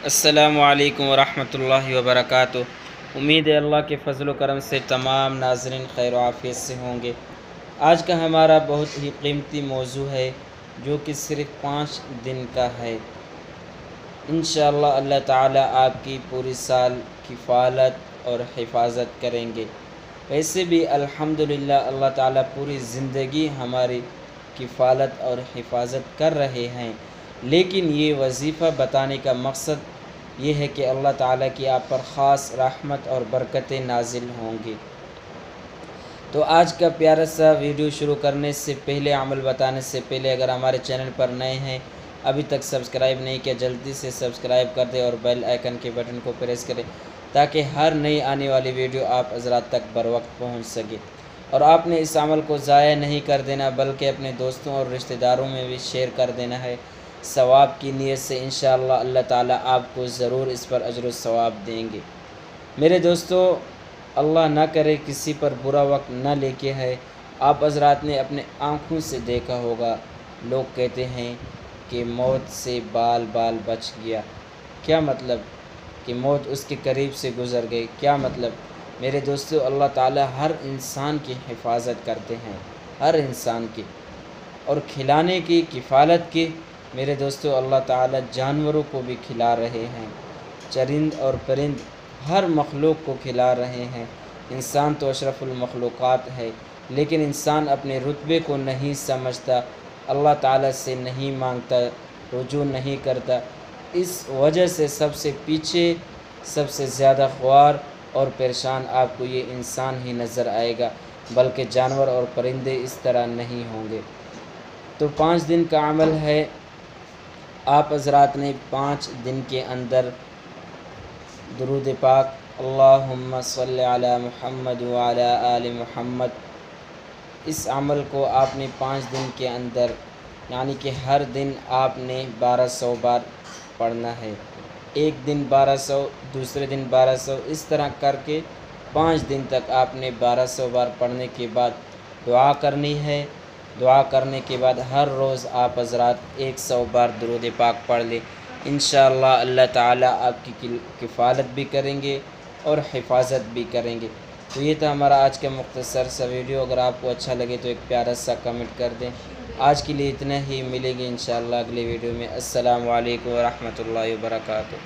السلام علیکم ورحمۃ اللہ وبرکاتہ۔ امید ہے اللہ کے فضل و کرم سے تمام ناظرین خیر و عافیت سے ہوں گے۔ آج کا ہمارا بہت ہی قیمتی موضوع ہے جو کہ صرف 5 دن کا ہے۔ انشاءاللہ اللہ تعالی آپ کی پوری سال کفالت اور حفاظت کریں گے۔ ویسے بھی الحمدللہ اللہ تعالی پوری زندگی ہماری کفالت اور حفاظت کر رہے ہیں، لیکن یہ وظیفہ بتانے کا مقصد یہ ہے کہ اللہ تعالیٰ کی آپ پر خاص رحمت اور برکتیں نازل ہوں گی۔ تو آج کا پیارا سا ویڈیو شروع کرنے سے پہلے، عمل بتانے سے پہلے، اگر ہمارے چینل پر نئے ہیں، ابھی تک سبسکرائب نہیں کیا، جلدی سے سبسکرائب کر دیں اور بیل آئیکن کے بٹن کو پریس کریں تاکہ ہر نئی آنے والی ویڈیو آپ حضرات تک بروقت پہنچ سکے۔ اور آپ نے اس عمل کو ضائع نہیں کر دینا بلکہ اپنے دوستوں اور رشتہ داروں میں بھی شیئر کر دینا ہے، ثواب کی نیت سے۔ انشاءاللہ اللہ تعالیٰ آپ کو ضرور اس پر اجر و ثواب دیں گے۔ میرے دوستو، اللہ نہ کرے کسی پر برا وقت نہ لے کے ہے، آپ حضرات نے اپنے آنکھوں سے دیکھا ہوگا، لوگ کہتے ہیں کہ موت سے بال بال بچ گیا۔ کیا مطلب کہ موت اس کے قریب سے گزر گئی؟ کیا مطلب؟ میرے دوستو، اللہ تعالیٰ ہر انسان کی حفاظت کرتے ہیں، ہر انسان کی، اور کھلانے کی، کفالت کی۔ میرے دوستو، اللہ تعالیٰ جانوروں کو بھی کھلا رہے ہیں، چرند اور پرند ہر مخلوق کو کھلا رہے ہیں۔ انسان تو اشرف المخلوقات ہے، لیکن انسان اپنے رتبے کو نہیں سمجھتا، اللہ تعالیٰ سے نہیں مانگتا، رجوع نہیں کرتا۔ اس وجہ سے سب سے پیچھے، سب سے زیادہ خوار اور پریشان آپ کو یہ انسان ہی نظر آئے گا، بلکہ جانور اور پرندے اس طرح نہیں ہوں گے۔ تو 5 دن کا عمل ہے، آپ حضرات نے 5 دن کے اندر درود پاک اللہم صلی علی محمد وعلی آل محمد، اس عمل کو آپ نے 5 دن کے اندر، یعنی کہ ہر دن آپ نے 1200 بار پڑھنا ہے۔ ایک دن 1200، دوسرے دن 1200، اس طرح کر کے 5 دن تک آپ نے 1200 بار پڑھنے کے بعد دعا کرنی ہے۔ دعا کرنے کے بعد ہر روز آپ حضرات 100 بار درود پاک پڑھ لیں۔ انشاءاللہ اللہ تعالیٰ آپ کی کفالت بھی کریں گے اور حفاظت بھی کریں گے۔ تو یہ تھا ہمارا آج کا مختصر سا ویڈیو۔ اگر آپ کو اچھا لگے تو ایک پیارا سا کمنٹ کر دیں۔ آج کے لیے اتنا ہی، ملیں گے انشاءاللہ اگلے ویڈیو میں۔ السلام علیکم ورحمۃ اللہ وبرکاتہ۔